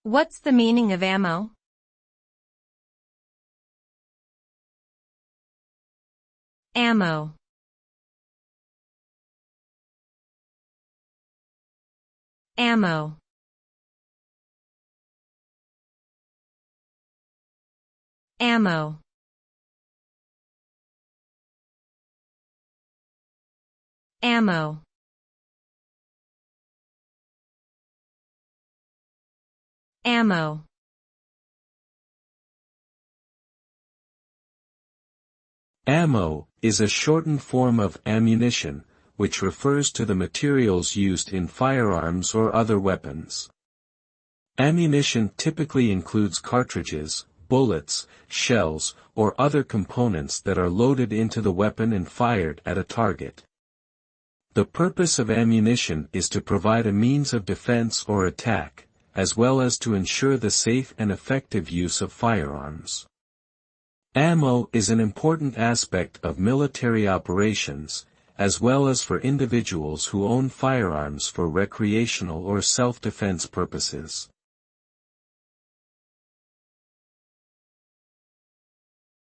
What's the meaning of ammo? Ammo. Ammo. Ammo. Ammo. Ammo. Ammo is a shortened form of ammunition, which refers to the materials used in firearms or other weapons. Ammunition typically includes cartridges, bullets, shells, or other components that are loaded into the weapon and fired at a target. The purpose of ammunition is to provide a means of defense or attack, as well as to ensure the safe and effective use of firearms. Ammo is an important aspect of military operations, as well as for individuals who own firearms for recreational or self-defense purposes.